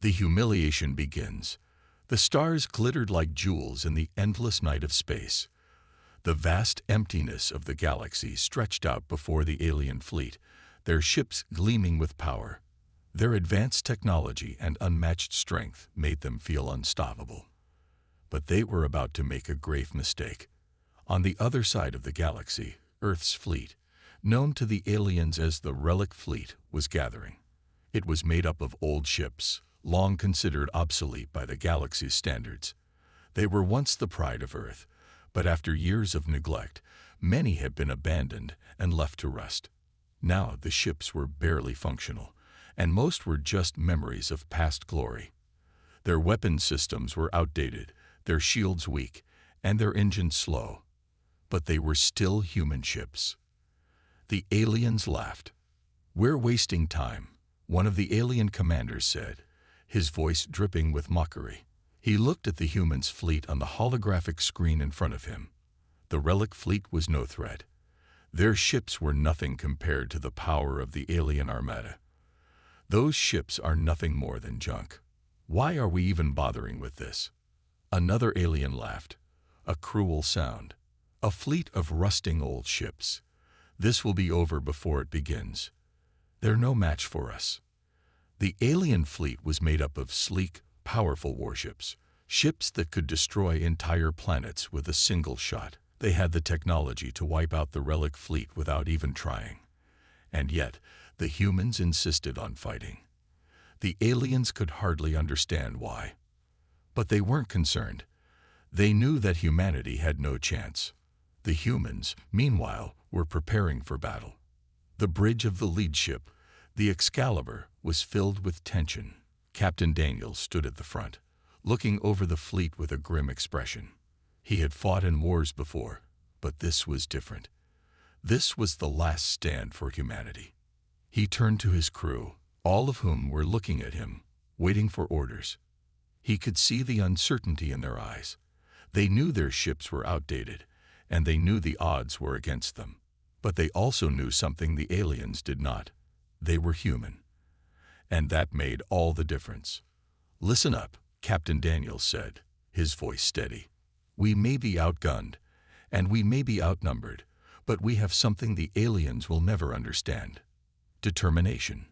The humiliation begins. The stars glittered like jewels in the endless night of space. The vast emptiness of the galaxy stretched out before the alien fleet, their ships gleaming with power. Their advanced technology and unmatched strength made them feel unstoppable. But they were about to make a grave mistake. On the other side of the galaxy, Earth's fleet, known to the aliens as the Relic fleet, was gathering. It was made up of old ships, long considered obsolete by the galaxy's standards. They were once the pride of Earth, but after years of neglect, many had been abandoned and left to rust. Now the ships were barely functional, and most were just memories of past glory. Their weapon systems were outdated, their shields weak, and their engines slow. But they were still human ships. The aliens laughed. "We're wasting time," one of the alien commanders said, his voice dripping with mockery. He looked at the humans' fleet on the holographic screen in front of him. The Relic fleet was no threat. Their ships were nothing compared to the power of the alien armada. "Those ships are nothing more than junk. Why are we even bothering with this?" Another alien laughed. A cruel sound. "A fleet of rusting old ships. This will be over before it begins. They're no match for us." The alien fleet was made up of sleek, powerful warships, ships that could destroy entire planets with a single shot. They had the technology to wipe out the Relic fleet without even trying. And yet, the humans insisted on fighting. The aliens could hardly understand why. But they weren't concerned. They knew that humanity had no chance. The humans, meanwhile, were preparing for battle. The bridge of the lead ship, the Excalibur, was filled with tension. Captain Daniels stood at the front, looking over the fleet with a grim expression. He had fought in wars before, but this was different. This was the last stand for humanity. He turned to his crew, all of whom were looking at him, waiting for orders. He could see the uncertainty in their eyes. They knew their ships were outdated, and they knew the odds were against them. But they also knew something the aliens did not. They were human. And that made all the difference. "Listen up," Captain Daniels said, his voice steady. "We may be outgunned, and we may be outnumbered, but we have something the aliens will never understand. Determination.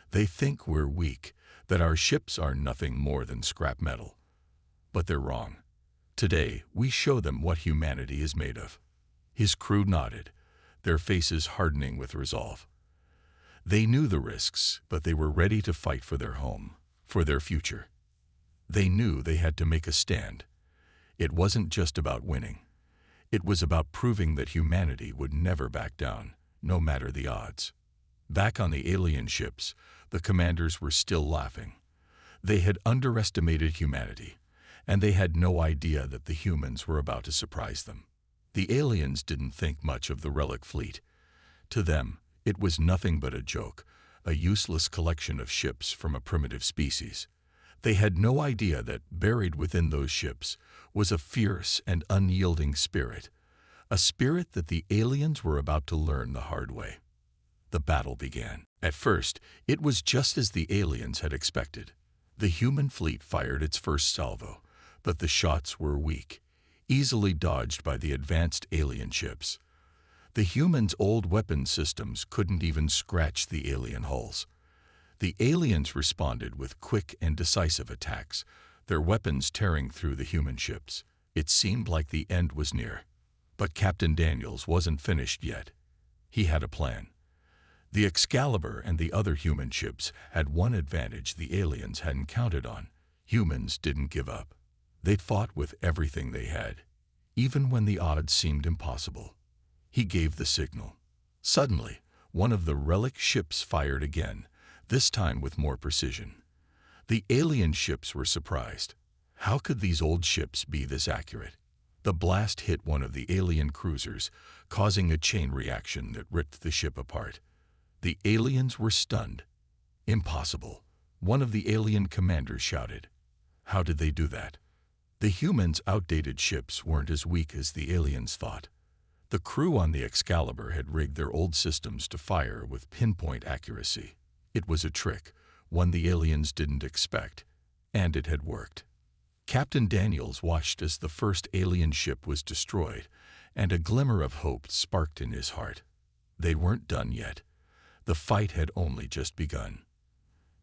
They think we're weak, that our ships are nothing more than scrap metal. But they're wrong. Today, we show them what humanity is made of." His crew nodded, their faces hardening with resolve. They knew the risks, but they were ready to fight for their home, for their future. They knew they had to make a stand. It wasn't just about winning. It was about proving that humanity would never back down, no matter the odds. Back on the alien ships, the commanders were still laughing. They had underestimated humanity, and they had no idea that the humans were about to surprise them. The aliens didn't think much of the Relic fleet. To them, it was nothing but a joke, a useless collection of ships from a primitive species. They had no idea that buried within those ships was a fierce and unyielding spirit, a spirit that the aliens were about to learn the hard way. The battle began. At first, it was just as the aliens had expected. The human fleet fired its first salvo, but the shots were weak, easily dodged by the advanced alien ships. The humans' old weapon systems couldn't even scratch the alien hulls. The aliens responded with quick and decisive attacks, their weapons tearing through the human ships. It seemed like the end was near. But Captain Daniels wasn't finished yet. He had a plan. The Excalibur and the other human ships had one advantage the aliens hadn't counted on. Humans didn't give up. They fought with everything they had, even when the odds seemed impossible. He gave the signal. Suddenly, one of the Relic ships fired again, this time with more precision. The alien ships were surprised. How could these old ships be this accurate? The blast hit one of the alien cruisers, causing a chain reaction that ripped the ship apart. The aliens were stunned. "Impossible," one of the alien commanders shouted. How did they do that? The humans' outdated ships weren't as weak as the aliens thought. The crew on the Excalibur had rigged their old systems to fire with pinpoint accuracy. It was a trick, one the aliens didn't expect, And it had worked. Captain Daniels watched as the first alien ship was destroyed, and a glimmer of hope sparked in his heart. They weren't done yet. The fight had only just begun.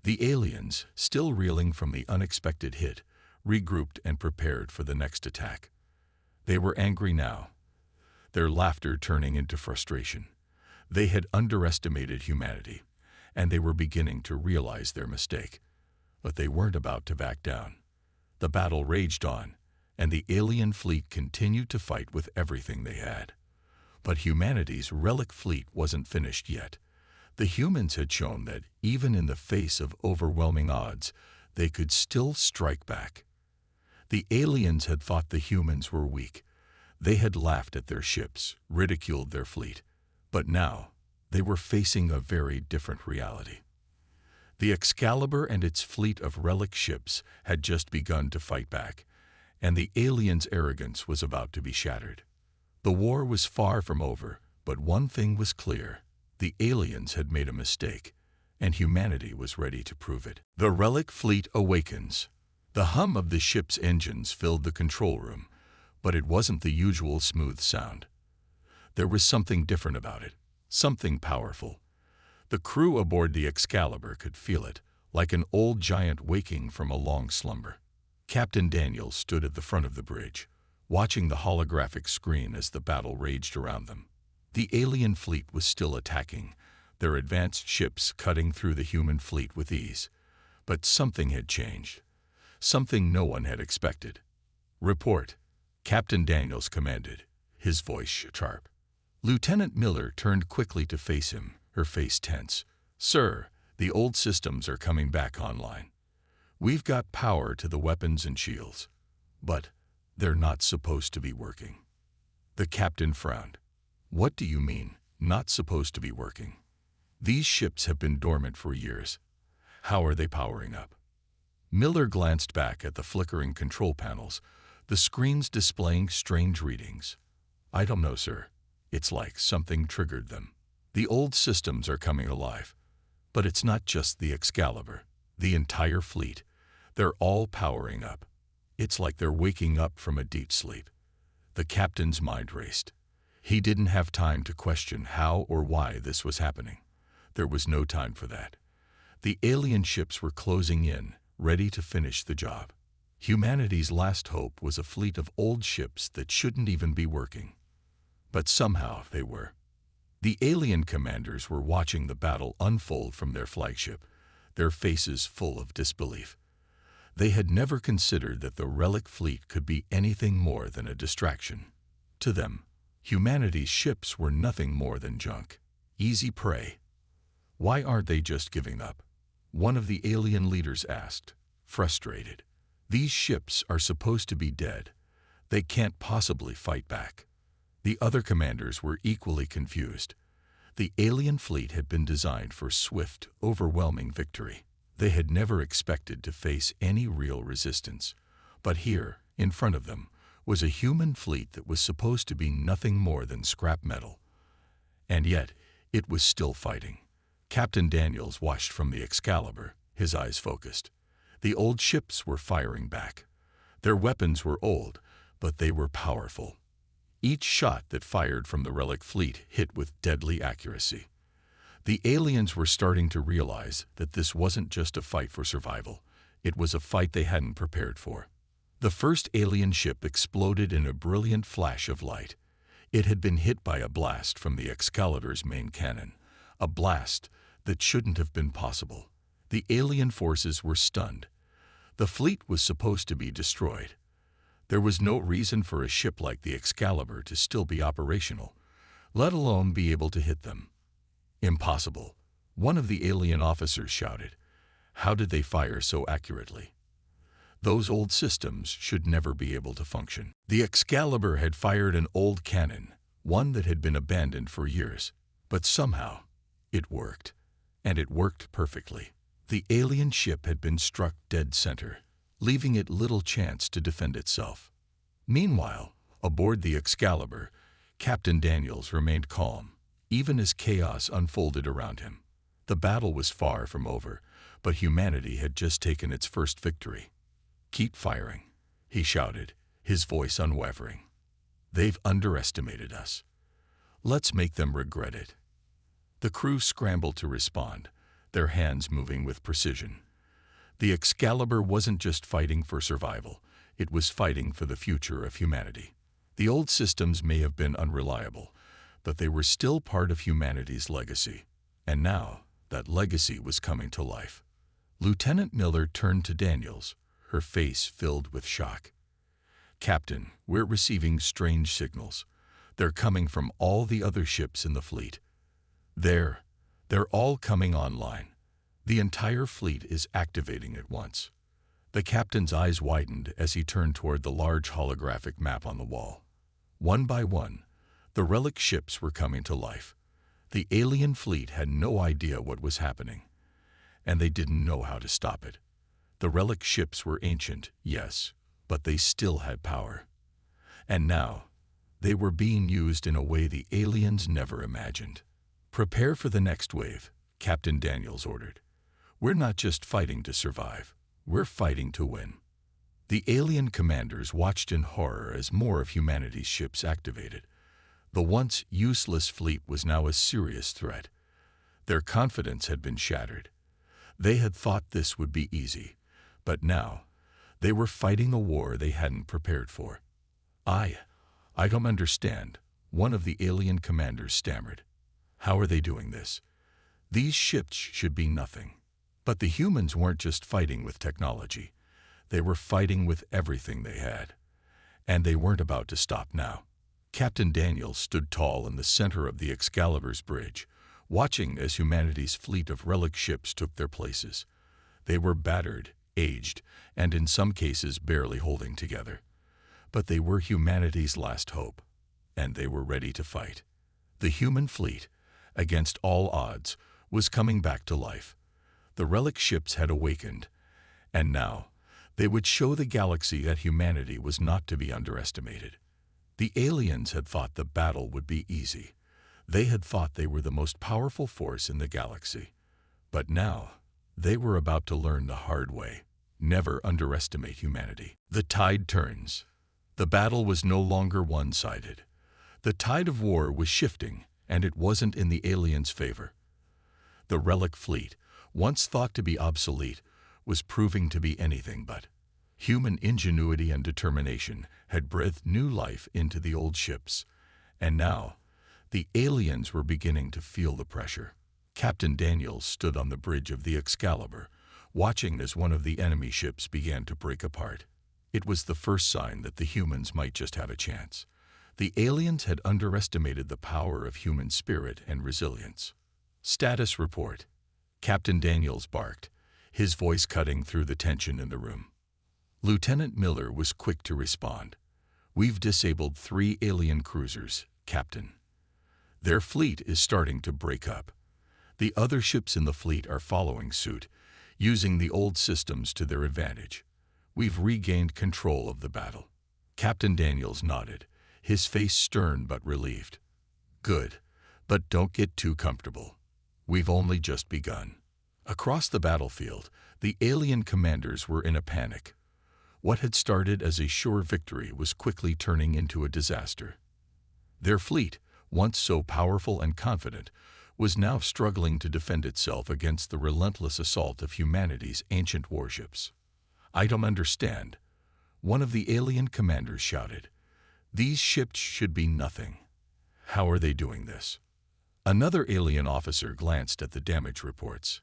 The aliens, still reeling from the unexpected hit, regrouped and prepared for the next attack. They were angry now, their laughter turning into frustration. They had underestimated humanity, and they were beginning to realize their mistake. But they weren't about to back down. The battle raged on, and the alien fleet continued to fight with everything they had. But humanity's Relic fleet wasn't finished yet. The humans had shown that, even in the face of overwhelming odds, they could still strike back. The aliens had thought the humans were weak. They had laughed at their ships, ridiculed their fleet. But now, they were facing a very different reality. The Excalibur and its fleet of Relic ships had just begun to fight back, and the aliens' arrogance was about to be shattered. The war was far from over, but one thing was clear. The aliens had made a mistake, and humanity was ready to prove it. The Relic fleet awakens. The hum of the ship's engines filled the control room, but it wasn't the usual smooth sound. There was something different about it, something powerful. The crew aboard the Excalibur could feel it, like an old giant waking from a long slumber. Captain Daniels stood at the front of the bridge, watching the holographic screen as the battle raged around them. The alien fleet was still attacking, their advanced ships cutting through the human fleet with ease. But something had changed, something no one had expected. "Report," Captain Daniels commanded, his voice sharp. Lieutenant Miller turned quickly to face him, her face tense. "Sir, the old systems are coming back online. We've got power to the weapons and shields, but they're not supposed to be working." The captain frowned. "What do you mean, not supposed to be working? These ships have been dormant for years. How are they powering up?" Miller glanced back at the flickering control panels, the screens displaying strange readings. "I don't know, sir. It's like something triggered them. The old systems are coming alive. But it's not just the Excalibur, the entire fleet. They're all powering up. It's like they're waking up from a deep sleep." The captain's mind raced. He didn't have time to question how or why this was happening. There was no time for that. The alien ships were closing in, ready to finish the job. Humanity's last hope was a fleet of old ships that shouldn't even be working. But somehow they were. The alien commanders were watching the battle unfold from their flagship, their faces full of disbelief. They had never considered that the Relic fleet could be anything more than a distraction. To them, humanity's ships were nothing more than junk, easy prey. "Why aren't they just giving up?" one of the alien leaders asked, frustrated. "These ships are supposed to be dead. They can't possibly fight back." The other commanders were equally confused. The alien fleet had been designed for swift, overwhelming victory. They had never expected to face any real resistance. But here, in front of them, was a human fleet that was supposed to be nothing more than scrap metal. And yet, it was still fighting. Captain Daniels watched from the Excalibur, his eyes focused. The old ships were firing back. Their weapons were old, but they were powerful. Each shot that fired from the Relic fleet hit with deadly accuracy. The aliens were starting to realize that this wasn't just a fight for survival. It was a fight they hadn't prepared for. The first alien ship exploded in a brilliant flash of light. It had been hit by a blast from the Excalibur's main cannon, a blast that shouldn't have been possible. The alien forces were stunned. The fleet was supposed to be destroyed. There was no reason for a ship like the Excalibur to still be operational, let alone be able to hit them. "Impossible," one of the alien officers shouted. "How did they fire so accurately? Those old systems should never be able to function." The Excalibur had fired an old cannon, one that had been abandoned for years. But somehow, it worked. And it worked perfectly. The alien ship had been struck dead center, leaving it little chance to defend itself. Meanwhile, aboard the Excalibur, Captain Daniels remained calm, even as chaos unfolded around him. The battle was far from over, but humanity had just taken its first victory. "Keep firing," he shouted, his voice unwavering. "They've underestimated us. Let's make them regret it." The crew scrambled to respond, their hands moving with precision. The Excalibur wasn't just fighting for survival, it was fighting for the future of humanity. The old systems may have been unreliable, but they were still part of humanity's legacy. And now, that legacy was coming to life. Lieutenant Miller turned to Daniels, her face filled with shock. "Captain, we're receiving strange signals. They're coming from all the other ships in the fleet. They're all coming online. The entire fleet is activating at once." The captain's eyes widened as he turned toward the large holographic map on the wall. One by one, the Relic ships were coming to life. The alien fleet had no idea what was happening, and they didn't know how to stop it. The Relic ships were ancient, yes, but they still had power. And now, they were being used in a way the aliens never imagined. "Prepare for the next wave," Captain Daniels ordered. "We're not just fighting to survive, we're fighting to win." The alien commanders watched in horror as more of humanity's ships activated. The once useless fleet was now a serious threat. Their confidence had been shattered. They had thought this would be easy, but now they were fighting a war they hadn't prepared for. I don't understand," one of the alien commanders stammered. "How are they doing this? These ships should be nothing." But the humans weren't just fighting with technology. They were fighting with everything they had. And they weren't about to stop now. Captain Daniels stood tall in the center of the Excalibur's bridge, watching as humanity's fleet of Relic ships took their places. They were battered, aged, and in some cases barely holding together. But they were humanity's last hope, and they were ready to fight. The human fleet, against all odds, was coming back to life. The Relic ships had awakened, and now they would show the galaxy that humanity was not to be underestimated. The aliens had thought the battle would be easy. They had thought they were the most powerful force in the galaxy. But now, they were about to learn the hard way. Never underestimate humanity. The tide turns. The battle was no longer one-sided. The tide of war was shifting, and it wasn't in the aliens' favor. The Relic fleet, once thought to be obsolete, was proving to be anything but. Human ingenuity and determination had breathed new life into the old ships, and now the aliens were beginning to feel the pressure. Captain Daniels stood on the bridge of the Excalibur, watching as one of the enemy ships began to break apart. It was the first sign that the humans might just have a chance. The aliens had underestimated the power of human spirit and resilience. "Status report," Captain Daniels barked, his voice cutting through the tension in the room. Lieutenant Miller was quick to respond. "We've disabled 3 alien cruisers, Captain. Their fleet is starting to break up. The other ships in the fleet are following suit, using the old systems to their advantage. We've regained control of the battle." Captain Daniels nodded, his face stern but relieved. "Good, but don't get too comfortable. We've only just begun." Across the battlefield, the alien commanders were in a panic. What had started as a sure victory was quickly turning into a disaster. Their fleet, once so powerful and confident, was now struggling to defend itself against the relentless assault of humanity's ancient warships. "I don't understand," one of the alien commanders shouted. "These ships should be nothing. How are they doing this?" Another alien officer glanced at the damage reports.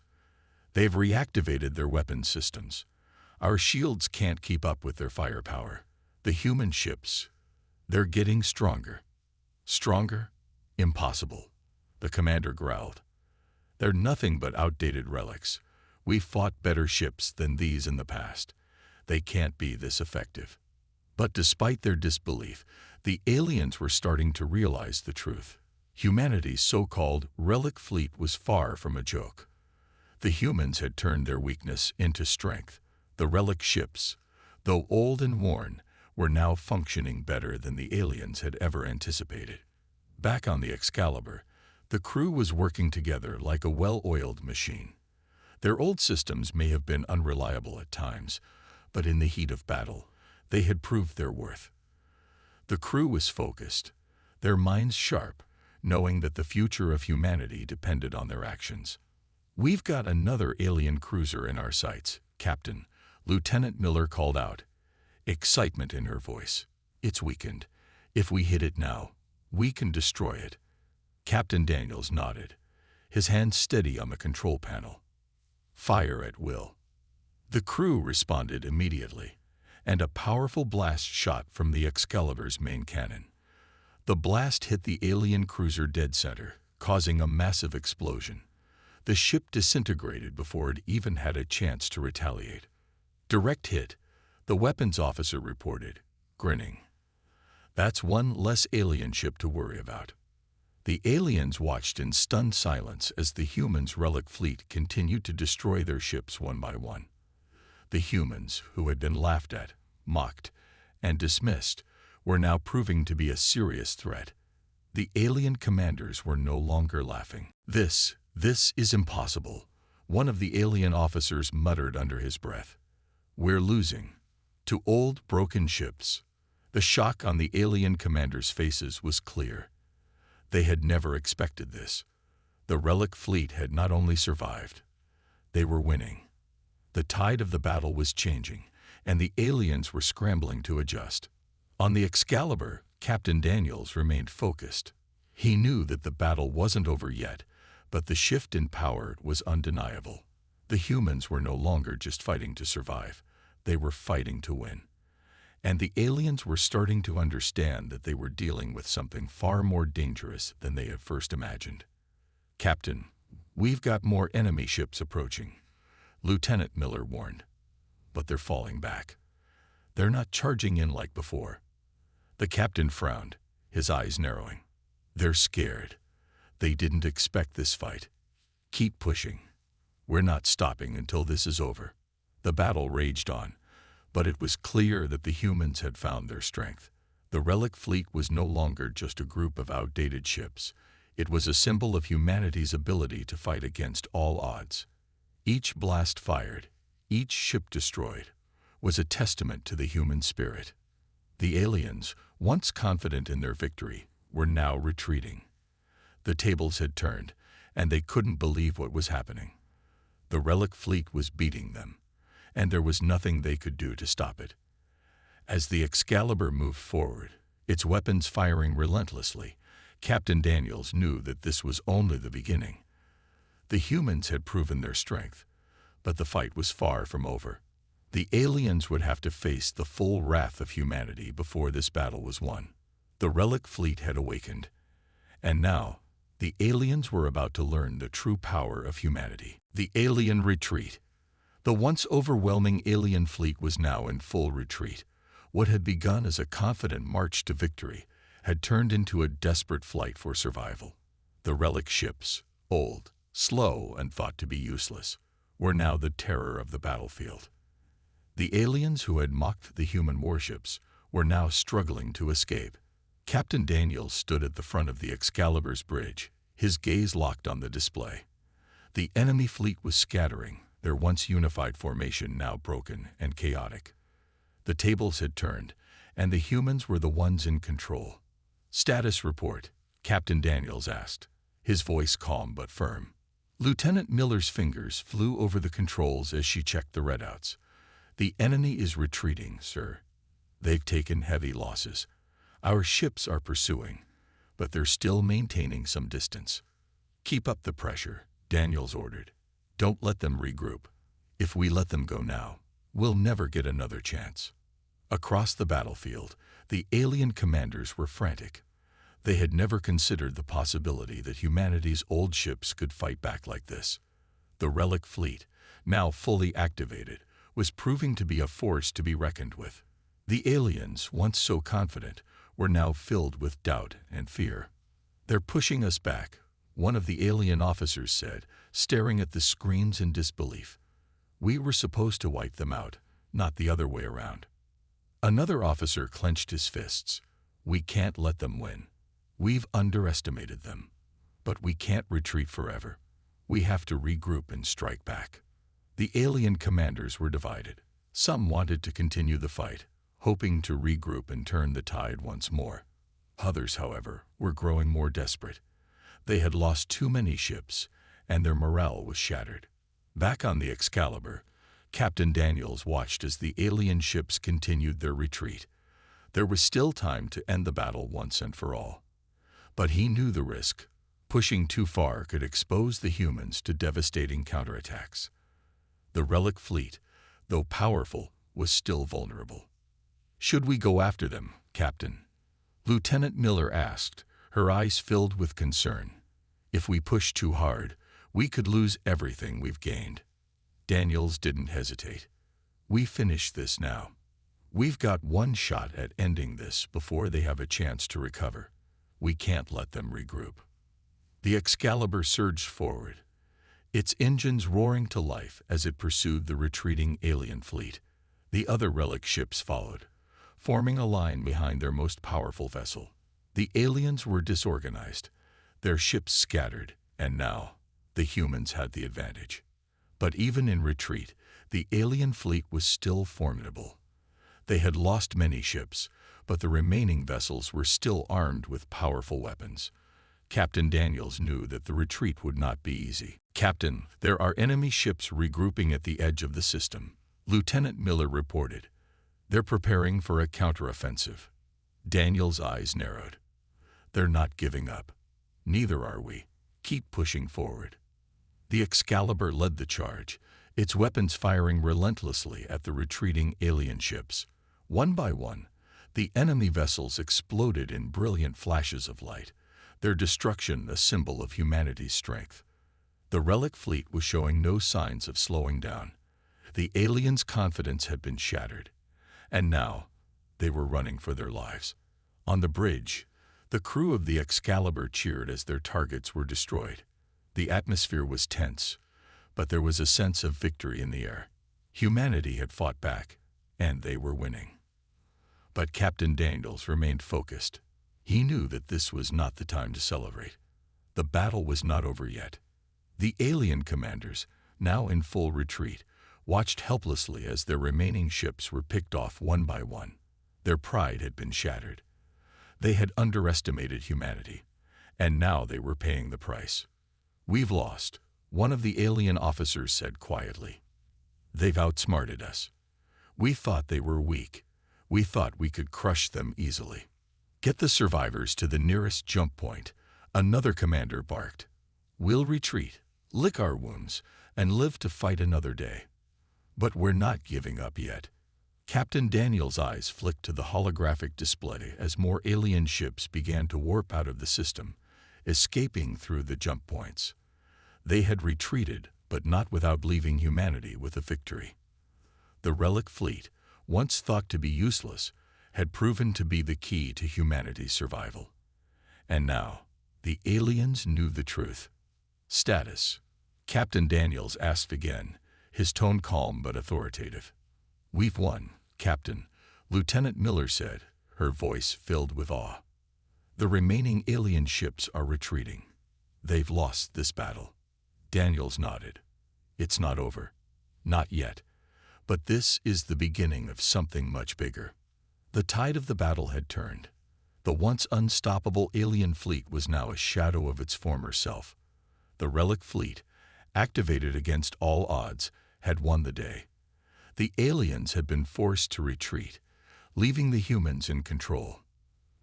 "They've reactivated their weapons systems. Our shields can't keep up with their firepower. The human ships, they're getting stronger." "Stronger? Impossible," the commander growled. "They're nothing but outdated relics. We've fought better ships than these in the past. They can't be this effective." But despite their disbelief, the aliens were starting to realize the truth. Humanity's so-called Relic fleet was far from a joke. The humans had turned their weakness into strength. The Relic ships, though old and worn, were now functioning better than the aliens had ever anticipated. Back on the Excalibur, the crew was working together like a well-oiled machine. Their old systems may have been unreliable at times, But in the heat of battle, they had proved their worth. The crew was focused, their minds sharp, knowing that the future of humanity depended on their actions. "We've got another alien cruiser in our sights, Captain," Lieutenant Miller called out, excitement in her voice. "It's weakened. If we hit it now, we can destroy it." Captain Daniels nodded, his hand steady on the control panel. "Fire at will." The crew responded immediately, and a powerful blast shot from the Excalibur's main cannon. The blast hit the alien cruiser dead center, causing a massive explosion. The ship disintegrated before it even had a chance to retaliate. "Direct hit," the weapons officer reported, grinning. "That's one less alien ship to worry about." The aliens watched in stunned silence as the humans' Relic fleet continued to destroy their ships one by one. The humans, who had been laughed at, mocked, and dismissed, were now proving to be a serious threat. The alien commanders were no longer laughing. This is impossible," one of the alien officers muttered under his breath. "We're losing to old, broken ships." The shock on the alien commanders' faces was clear. They had never expected this. The Relic fleet had not only survived, they were winning. The tide of the battle was changing, and the aliens were scrambling to adjust. On the Excalibur, Captain Daniels remained focused. He knew that the battle wasn't over yet, but the shift in power was undeniable. The humans were no longer just fighting to survive. They were fighting to win. And the aliens were starting to understand that they were dealing with something far more dangerous than they had first imagined. "Captain, we've got more enemy ships approaching," Lieutenant Miller warned. "But they're falling back. They're not charging in like before." The captain frowned, his eyes narrowing. "They're scared. They didn't expect this fight. Keep pushing. We're not stopping until this is over." The battle raged on, but it was clear that the humans had found their strength. The Relic fleet was no longer just a group of outdated ships. It was a symbol of humanity's ability to fight against all odds. Each blast fired, each ship destroyed, was a testament to the human spirit. The aliens, once confident in their victory, were now retreating. The tables had turned, and they couldn't believe what was happening. The Relic fleet was beating them, and there was nothing they could do to stop it. As the Excalibur moved forward, its weapons firing relentlessly, Captain Daniels knew that this was only the beginning. The humans had proven their strength, but the fight was far from over. The aliens would have to face the full wrath of humanity before this battle was won. The Relic fleet had awakened, and now the aliens were about to learn the true power of humanity. The alien retreat. The once overwhelming alien fleet was now in full retreat. What had begun as a confident march to victory had turned into a desperate flight for survival. The Relic ships, old, slow, and thought to be useless, were now the terror of the battlefield. The aliens who had mocked the human warships were now struggling to escape. Captain Daniels stood at the front of the Excalibur's bridge, his gaze locked on the display. The enemy fleet was scattering, their once unified formation now broken and chaotic. The tables had turned, and the humans were the ones in control. "Status report," Captain Daniels asked, his voice calm but firm. Lieutenant Miller's fingers flew over the controls as she checked the readouts. "The enemy is retreating, sir. They've taken heavy losses. Our ships are pursuing, but they're still maintaining some distance." "Keep up the pressure," Daniels ordered. "Don't let them regroup. If we let them go now, we'll never get another chance." Across the battlefield, the alien commanders were frantic. They had never considered the possibility that humanity's old ships could fight back like this. The Relic fleet, now fully activated, was proving to be a force to be reckoned with. The aliens, once so confident, were now filled with doubt and fear. "They're pushing us back," one of the alien officers said, staring at the screens in disbelief. "We were supposed to wipe them out, not the other way around." Another officer clenched his fists. "We can't let them win. We've underestimated them. But we can't retreat forever. We have to regroup and strike back." The alien commanders were divided. Some wanted to continue the fight, hoping to regroup and turn the tide once more. Others, however, were growing more desperate. They had lost too many ships, and their morale was shattered. Back on the Excalibur, Captain Daniels watched as the alien ships continued their retreat. There was still time to end the battle once and for all. But he knew the risk. Pushing too far could expose the humans to devastating counterattacks. The Relic fleet, though powerful, was still vulnerable. "Should we go after them, Captain?" Lieutenant Miller asked, her eyes filled with concern. "If we push too hard, we could lose everything we've gained." Daniels didn't hesitate. "We finish this now. We've got one shot at ending this before they have a chance to recover. We can't let them regroup." The Excalibur surged forward, its engines roaring to life as it pursued the retreating alien fleet. The other Relic ships followed, forming a line behind their most powerful vessel. The aliens were disorganized, their ships scattered, and now the humans had the advantage. But even in retreat, the alien fleet was still formidable. They had lost many ships, but the remaining vessels were still armed with powerful weapons. Captain Daniels knew that the retreat would not be easy. "Captain, there are enemy ships regrouping at the edge of the system," Lieutenant Miller reported. "They're preparing for a counteroffensive." Daniels' eyes narrowed. "They're not giving up. Neither are we. Keep pushing forward." The Excalibur led the charge, its weapons firing relentlessly at the retreating alien ships. One by one, the enemy vessels exploded in brilliant flashes of light, their destruction a symbol of humanity's strength. The Relic fleet was showing no signs of slowing down. The aliens' confidence had been shattered, and now they were running for their lives. On the bridge, the crew of the Excalibur cheered as their targets were destroyed. The atmosphere was tense, but there was a sense of victory in the air. Humanity had fought back, and they were winning. But Captain Daniels remained focused. He knew that this was not the time to celebrate. The battle was not over yet. The alien commanders, now in full retreat, watched helplessly as their remaining ships were picked off one by one. Their pride had been shattered. They had underestimated humanity, and now they were paying the price. "We've lost," one of the alien officers said quietly. "They've outsmarted us. We thought they were weak. We thought we could crush them easily." "Get the survivors to the nearest jump point," another commander barked. "We'll retreat, lick our wounds, and live to fight another day." "But we're not giving up yet." Captain Daniels' eyes flicked to the holographic display as more alien ships began to warp out of the system, escaping through the jump points. They had retreated, but not without leaving humanity with a victory. The Relic fleet, once thought to be useless, had proven to be the key to humanity's survival. And now, the aliens knew the truth. "Status?" Captain Daniels asked again, his tone calm but authoritative. "We've won, Captain," Lieutenant Miller said, her voice filled with awe. "The remaining alien ships are retreating. They've lost this battle." Daniels nodded. "It's not over. Not yet. But this is the beginning of something much bigger." The tide of the battle had turned. The once unstoppable alien fleet was now a shadow of its former self. The Relic fleet, activated against all odds, had won the day. The aliens had been forced to retreat, leaving the humans in control.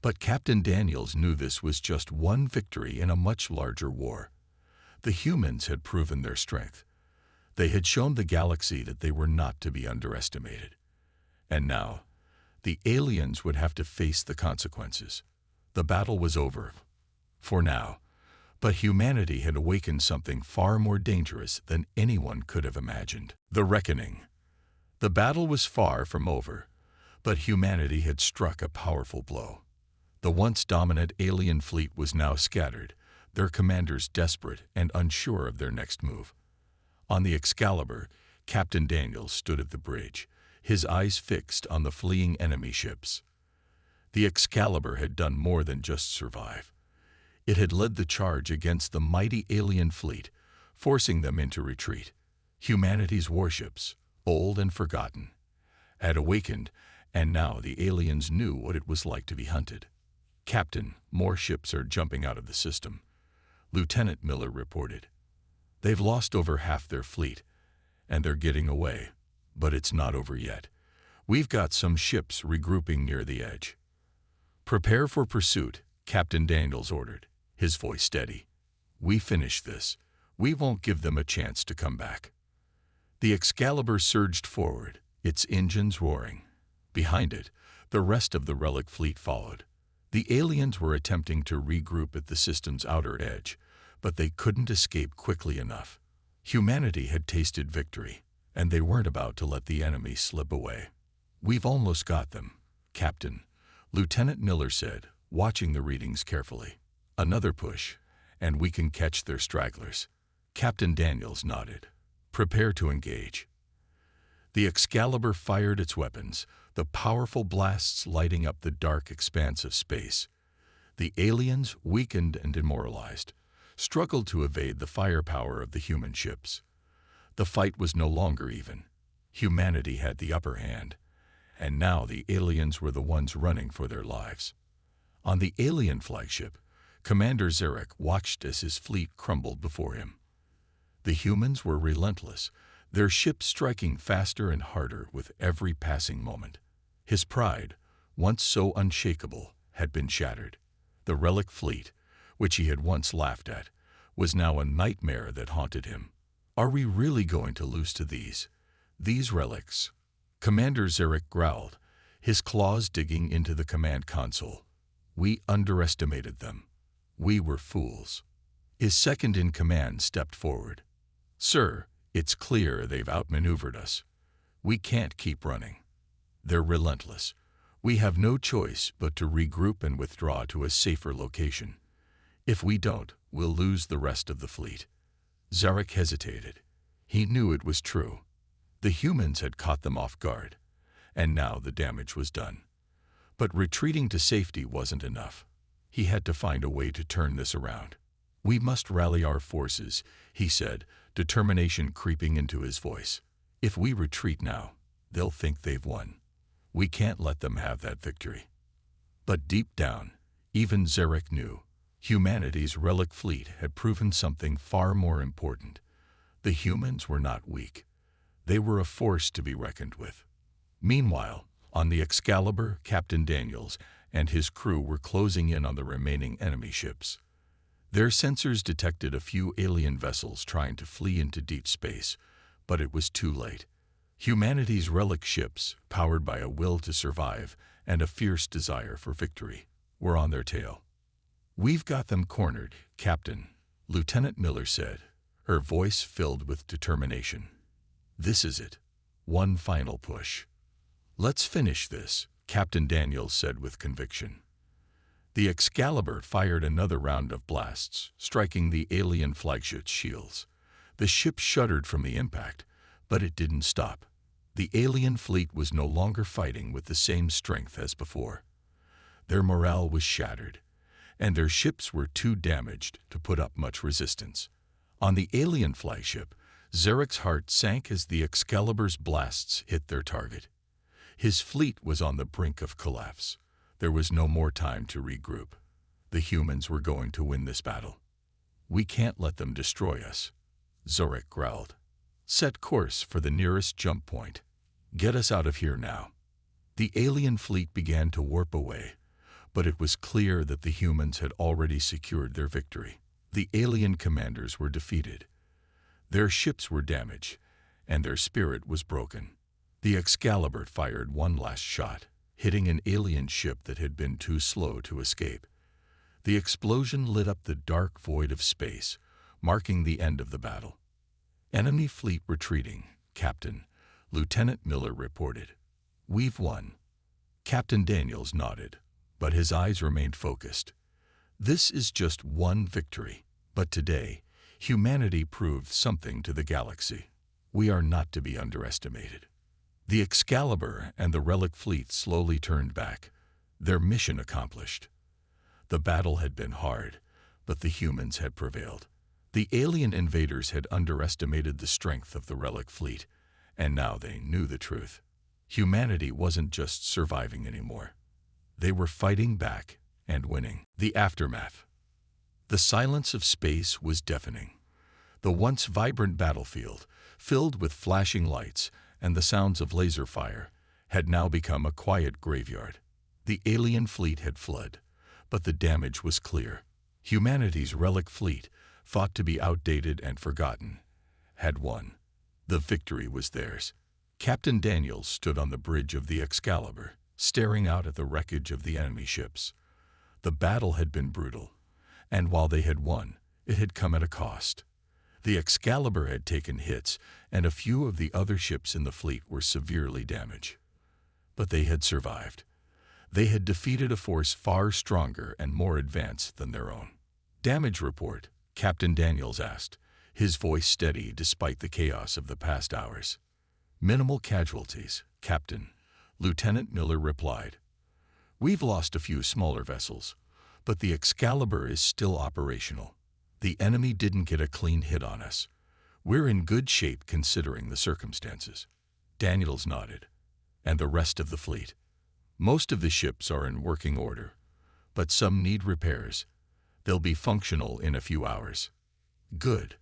But Captain Daniels knew this was just one victory in a much larger war. The humans had proven their strength. They had shown the galaxy that they were not to be underestimated. And now, the aliens would have to face the consequences. The battle was over, for now, but humanity had awakened something far more dangerous than anyone could have imagined. The reckoning. The battle was far from over, but humanity had struck a powerful blow. The once dominant alien fleet was now scattered, their commanders desperate and unsure of their next move. On the Excalibur, Captain Daniels stood at the bridge, his eyes fixed on the fleeing enemy ships. The Excalibur had done more than just survive. It had led the charge against the mighty alien fleet, forcing them into retreat. Humanity's warships, old and forgotten, had awakened, and now the aliens knew what it was like to be hunted. "Captain, more ships are jumping out of the system," Lieutenant Miller reported. "They've lost over half their fleet, and they're getting away. But it's not over yet. We've got some ships regrouping near the edge." "Prepare for pursuit," Captain Daniels ordered, his voice steady. "We finish this. We won't give them a chance to come back." The Excalibur surged forward, its engines roaring. Behind it, the rest of the Relic fleet followed. The aliens were attempting to regroup at the system's outer edge, but they couldn't escape quickly enough. Humanity had tasted victory, and they weren't about to let the enemy slip away. "We've almost got them, Captain," Lieutenant Miller said, watching the readings carefully. "Another push, and we can catch their stragglers." Captain Daniels nodded. "Prepare to engage." The Excalibur fired its weapons, the powerful blasts lighting up the dark expanse of space. The aliens, weakened and demoralized, struggled to evade the firepower of the human ships. The fight was no longer even. Humanity had the upper hand, and now the aliens were the ones running for their lives. On the alien flagship, Commander Zarek watched as his fleet crumbled before him. The humans were relentless, their ships striking faster and harder with every passing moment. His pride, once so unshakable, had been shattered. The Relic fleet, which he had once laughed at, was now a nightmare that haunted him. "Are we really going to lose to these relics?" Commander Zarek growled, his claws digging into the command console. "We underestimated them. We were fools." His second-in-command stepped forward. "Sir, it's clear they've outmaneuvered us. We can't keep running. They're relentless. We have no choice but to regroup and withdraw to a safer location. If we don't, we'll lose the rest of the fleet." Zarek hesitated. He knew it was true. The humans had caught them off guard, and now the damage was done. But retreating to safety wasn't enough. He had to find a way to turn this around. "We must rally our forces," he said, determination creeping into his voice. "If we retreat now, they'll think they've won. We can't let them have that victory." But deep down, even Zarek knew, humanity's Relic fleet had proven something far more important. The humans were not weak. They were a force to be reckoned with. Meanwhile, on the Excalibur, Captain Daniels and his crew were closing in on the remaining enemy ships. Their sensors detected a few alien vessels trying to flee into deep space, but it was too late. Humanity's Relic ships, powered by a will to survive and a fierce desire for victory, were on their tail. "We've got them cornered, Captain," Lieutenant Miller said, her voice filled with determination. "This is it. One final push." "Let's finish this," Captain Daniels said with conviction. The Excalibur fired another round of blasts, striking the alien flagship's shields. The ship shuddered from the impact, but it didn't stop. The alien fleet was no longer fighting with the same strength as before. Their morale was shattered, and their ships were too damaged to put up much resistance. On the alien flagship, Zarek's heart sank as the Excalibur's blasts hit their target. His fleet was on the brink of collapse. There was no more time to regroup. The humans were going to win this battle. "We can't let them destroy us," Zarek growled. "Set course for the nearest jump point. Get us out of here now." The alien fleet began to warp away, but it was clear that the humans had already secured their victory. The alien commanders were defeated. Their ships were damaged, and their spirit was broken. The Excalibur fired one last shot, hitting an alien ship that had been too slow to escape. The explosion lit up the dark void of space, marking the end of the battle. "Enemy fleet retreating, Captain," Lieutenant Miller reported. "We've won." Captain Daniels nodded, but his eyes remained focused. "This is just one victory, but today, humanity proved something to the galaxy. We are not to be underestimated." The Excalibur and the Relic fleet slowly turned back, their mission accomplished. The battle had been hard, but the humans had prevailed. The alien invaders had underestimated the strength of the Relic fleet, and now they knew the truth. Humanity wasn't just surviving anymore. They were fighting back and winning. The aftermath. The silence of space was deafening. The once vibrant battlefield, filled with flashing lights and the sounds of laser fire, had now become a quiet graveyard. The alien fleet had fled, but the damage was clear. Humanity's Relic fleet, thought to be outdated and forgotten, had won. The victory was theirs. Captain Daniels stood on the bridge of the Excalibur, staring out at the wreckage of the enemy ships. The battle had been brutal, and while they had won, it had come at a cost. The Excalibur had taken hits, and a few of the other ships in the fleet were severely damaged. But they had survived. They had defeated a force far stronger and more advanced than their own. "Damage report," Captain Daniels asked, his voice steady despite the chaos of the past hours. "Minimal casualties, Captain," Lieutenant Miller replied. "We've lost a few smaller vessels, but the Excalibur is still operational. The enemy didn't get a clean hit on us. We're in good shape considering the circumstances." Daniels nodded. "And the rest of the fleet?" "Most of the ships are in working order, but some need repairs. They'll be functional in a few hours." "Good.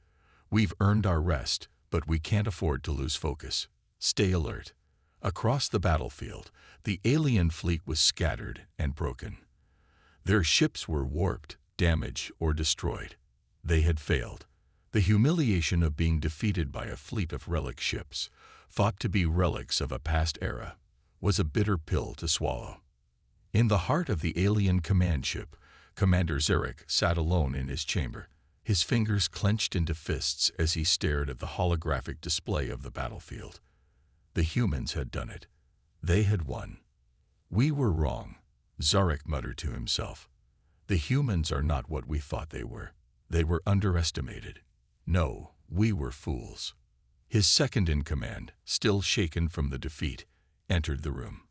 We've earned our rest, but we can't afford to lose focus. Stay alert." Across the battlefield, the alien fleet was scattered and broken. Their ships were warped, damaged, or destroyed. They had failed. The humiliation of being defeated by a fleet of relic ships, thought to be relics of a past era, was a bitter pill to swallow. In the heart of the alien command ship, Commander Zarek sat alone in his chamber, his fingers clenched into fists as he stared at the holographic display of the battlefield. The humans had done it. They had won. "We were wrong," Zarek muttered to himself. "The humans are not what we thought they were. They were underestimated. No, we were fools." His second-in-command, still shaken from the defeat, entered the room.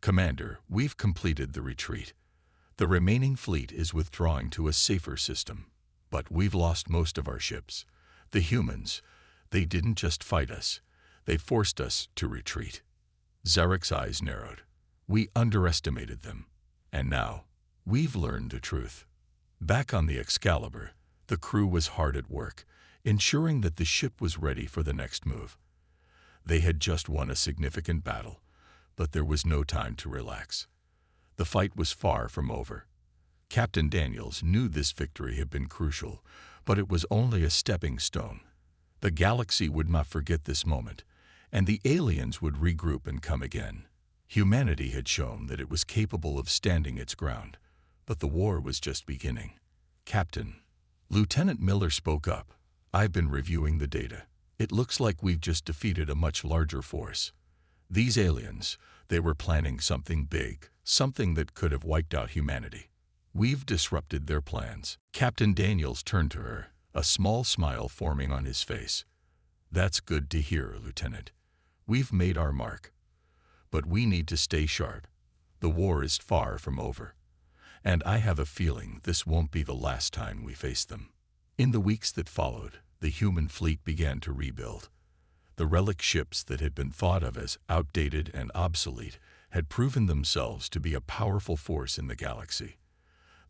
"Commander, we've completed the retreat. The remaining fleet is withdrawing to a safer system, but we've lost most of our ships. The humans, they didn't just fight us, they forced us to retreat." Zarek's eyes narrowed. "We underestimated them, and now we've learned the truth." Back on the Excalibur, the crew was hard at work, ensuring that the ship was ready for the next move. They had just won a significant battle, but there was no time to relax. The fight was far from over. Captain Daniels knew this victory had been crucial, but it was only a stepping stone. The galaxy would not forget this moment, and the aliens would regroup and come again. Humanity had shown that it was capable of standing its ground, but the war was just beginning. "Captain," Lieutenant Miller spoke up, "I've been reviewing the data. It looks like we've just defeated a much larger force. These aliens, they were planning something big, something that could have wiped out humanity. We've disrupted their plans." Captain Daniels turned to her, a small smile forming on his face. "That's good to hear, Lieutenant. We've made our mark. But we need to stay sharp. The war is far from over. And I have a feeling this won't be the last time we face them." In the weeks that followed, the human fleet began to rebuild. The relic ships that had been thought of as outdated and obsolete had proven themselves to be a powerful force in the galaxy.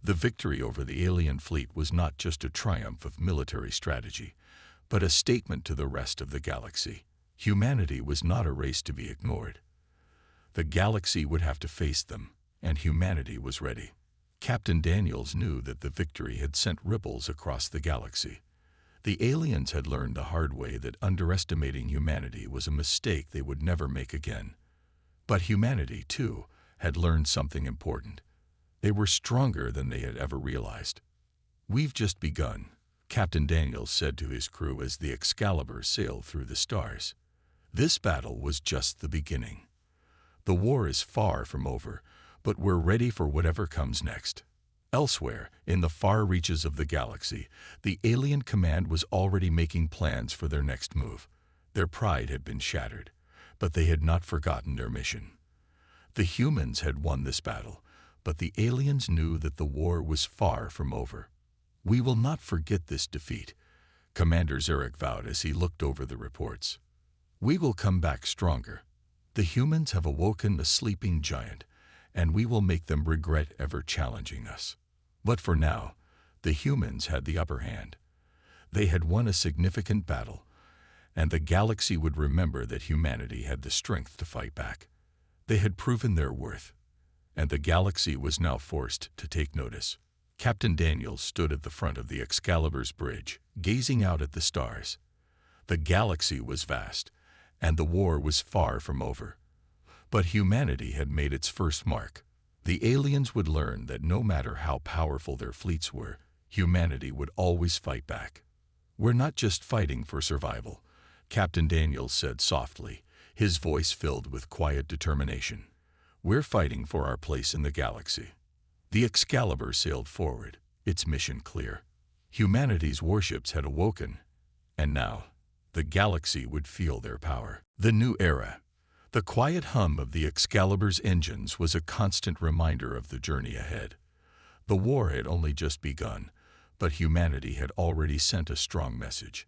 The victory over the alien fleet was not just a triumph of military strategy, but a statement to the rest of the galaxy. Humanity was not a race to be ignored. The galaxy would have to face them, and humanity was ready. Captain Daniels knew that the victory had sent ripples across the galaxy. The aliens had learned the hard way that underestimating humanity was a mistake they would never make again. But humanity, too, had learned something important. They were stronger than they had ever realized. "We've just begun," Captain Daniels said to his crew as the Excalibur sailed through the stars. "This battle was just the beginning. The war is far from over, but we're ready for whatever comes next." Elsewhere, in the far reaches of the galaxy, the alien command was already making plans for their next move. Their pride had been shattered, but they had not forgotten their mission. The humans had won this battle, but the aliens knew that the war was far from over. "We will not forget this defeat," Commander Zarek vowed as he looked over the reports. "We will come back stronger. The humans have awoken a sleeping giant, and we will make them regret ever challenging us. But for now, the humans had the upper hand. They had won a significant battle, and the galaxy would remember that humanity had the strength to fight back. They had proven their worth, and the galaxy was now forced to take notice. Captain Daniels stood at the front of the Excalibur's bridge, gazing out at the stars. The galaxy was vast, and the war was far from over. But humanity had made its first mark. The aliens would learn that no matter how powerful their fleets were, humanity would always fight back. "We're not just fighting for survival," Captain Daniels said softly, his voice filled with quiet determination. "We're fighting for our place in the galaxy." The Excalibur sailed forward, its mission clear. Humanity's warships had awoken, and now the galaxy would feel their power. The new era. The quiet hum of the Excalibur's engines was a constant reminder of the journey ahead. The war had only just begun, but humanity had already sent a strong message.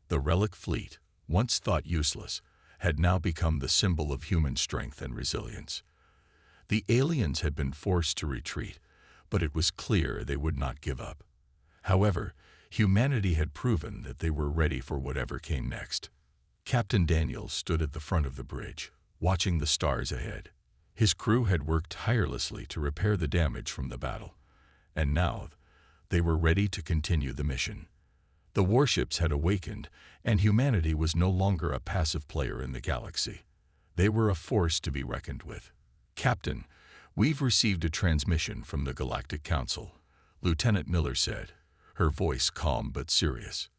The Relic fleet, once thought useless, had now become the symbol of human strength and resilience. The aliens had been forced to retreat, but it was clear they would not give up. However, humanity had proven that they were ready for whatever came next. Captain Daniels stood at the front of the bridge, watching the stars ahead. His crew had worked tirelessly to repair the damage from the battle, and now they were ready to continue the mission. The warships had awakened, and humanity was no longer a passive player in the galaxy. They were a force to be reckoned with. "Captain, we've received a transmission from the Galactic Council," Lieutenant Miller said, her voice calm but serious.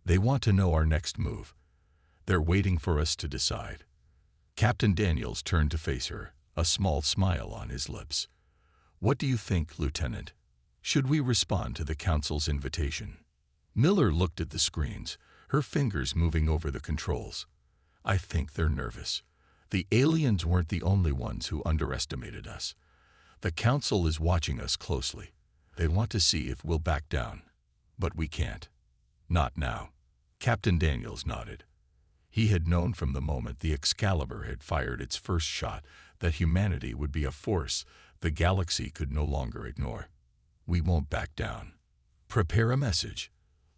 "They want to know our next move. They're waiting for us to decide." Captain Daniels turned to face her, a small smile on his lips. "What do you think, Lieutenant? Should we respond to the Council's invitation?" Miller looked at the screens, her fingers moving over the controls. "I think they're nervous. The aliens weren't the only ones who underestimated us. The Council is watching us closely. They want to see if we'll back down. But we can't. Not now." Captain Daniels nodded. He had known from the moment the Excalibur had fired its first shot that humanity would be a force the galaxy could no longer ignore. "We won't back down. Prepare a message.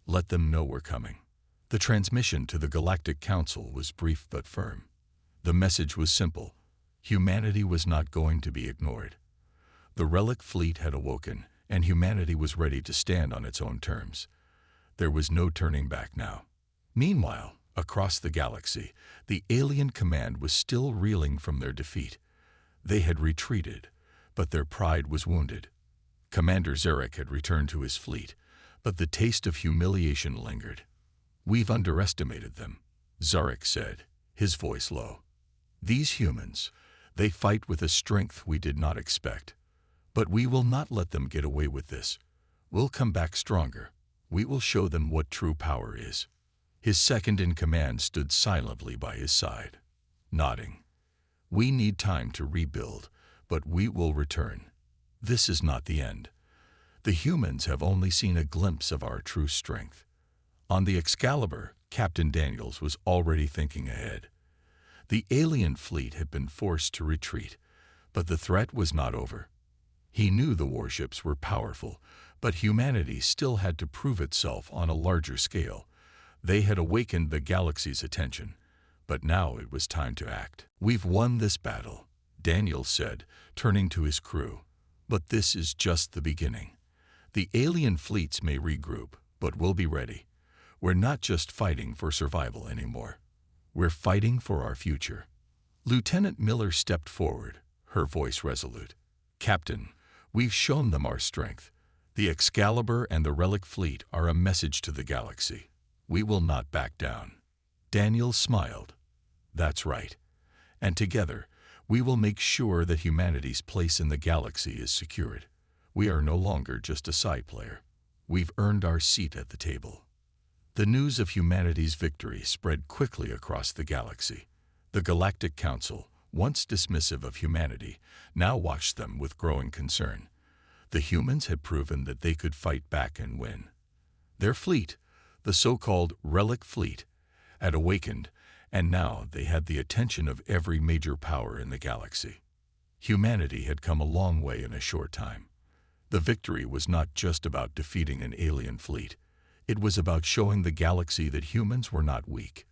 Let them know we're coming." The transmission to the Galactic Council was brief but firm. The message was simple. Humanity was not going to be ignored. The Relic fleet had awoken, and humanity was ready to stand on its own terms. There was no turning back now. Meanwhile, across the galaxy, the alien command was still reeling from their defeat. They had retreated, but their pride was wounded. Commander Zarek had returned to his fleet, but the taste of humiliation lingered. "We've underestimated them," Zarek said, his voice low. "These humans, they fight with a strength we did not expect. But we will not let them get away with this. We'll come back stronger. We will show them what true power is." His second-in-command stood silently by his side, nodding. "We need time to rebuild, but we will return. This is not the end. The humans have only seen a glimpse of our true strength." On the Excalibur, Captain Daniels was already thinking ahead. The alien fleet had been forced to retreat, but the threat was not over. He knew the warships were powerful, but humanity still had to prove itself on a larger scale. They had awakened the galaxy's attention, but now it was time to act. "We've won this battle," Daniels said, turning to his crew. "But this is just the beginning. The alien fleets may regroup, but we'll be ready. We're not just fighting for survival anymore. We're fighting for our future." Lieutenant Miller stepped forward, her voice resolute. "Captain, we've shown them our strength. The Excalibur and the Relic fleet are a message to the galaxy. We will not back down." Daniels smiled. "That's right. And together, we will make sure that humanity's place in the galaxy is secured. We are no longer just a side player. We've earned our seat at the table." The news of humanity's victory spread quickly across the galaxy. The Galactic Council, once dismissive of humanity, now watched them with growing concern. The humans had proven that they could fight back and win. Their fleet, the so-called Relic fleet, had awakened, and now they had the attention of every major power in the galaxy. Humanity had come a long way in a short time. The victory was not just about defeating an alien fleet. It was about showing the galaxy that humans were not weak.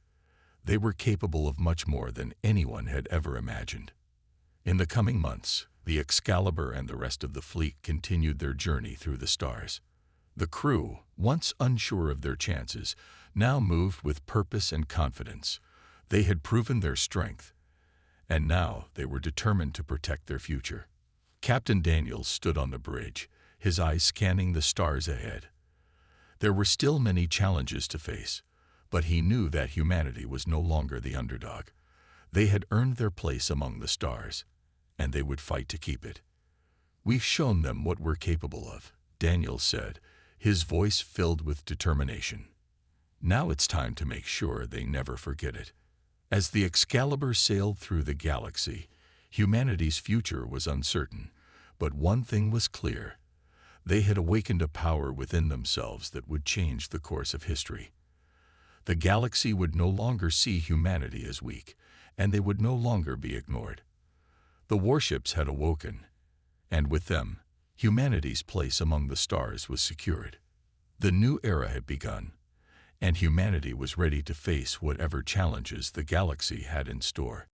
They were capable of much more than anyone had ever imagined. In the coming months, the Excalibur and the rest of the fleet continued their journey through the stars. The crew, once unsure of their chances, now moved with purpose and confidence. They had proven their strength, and now they were determined to protect their future. Captain Daniels stood on the bridge, his eyes scanning the stars ahead. There were still many challenges to face, but he knew that humanity was no longer the underdog. They had earned their place among the stars, and they would fight to keep it. "We've shown them what we're capable of," Daniels said, his voice filled with determination. "Now it's time to make sure they never forget it." As the Excalibur sailed through the galaxy, humanity's future was uncertain, but one thing was clear. They had awakened a power within themselves that would change the course of history. The galaxy would no longer see humanity as weak, and they would no longer be ignored. The warships had awoken, and with them, humanity's place among the stars was secured. The new era had begun, and humanity was ready to face whatever challenges the galaxy had in store.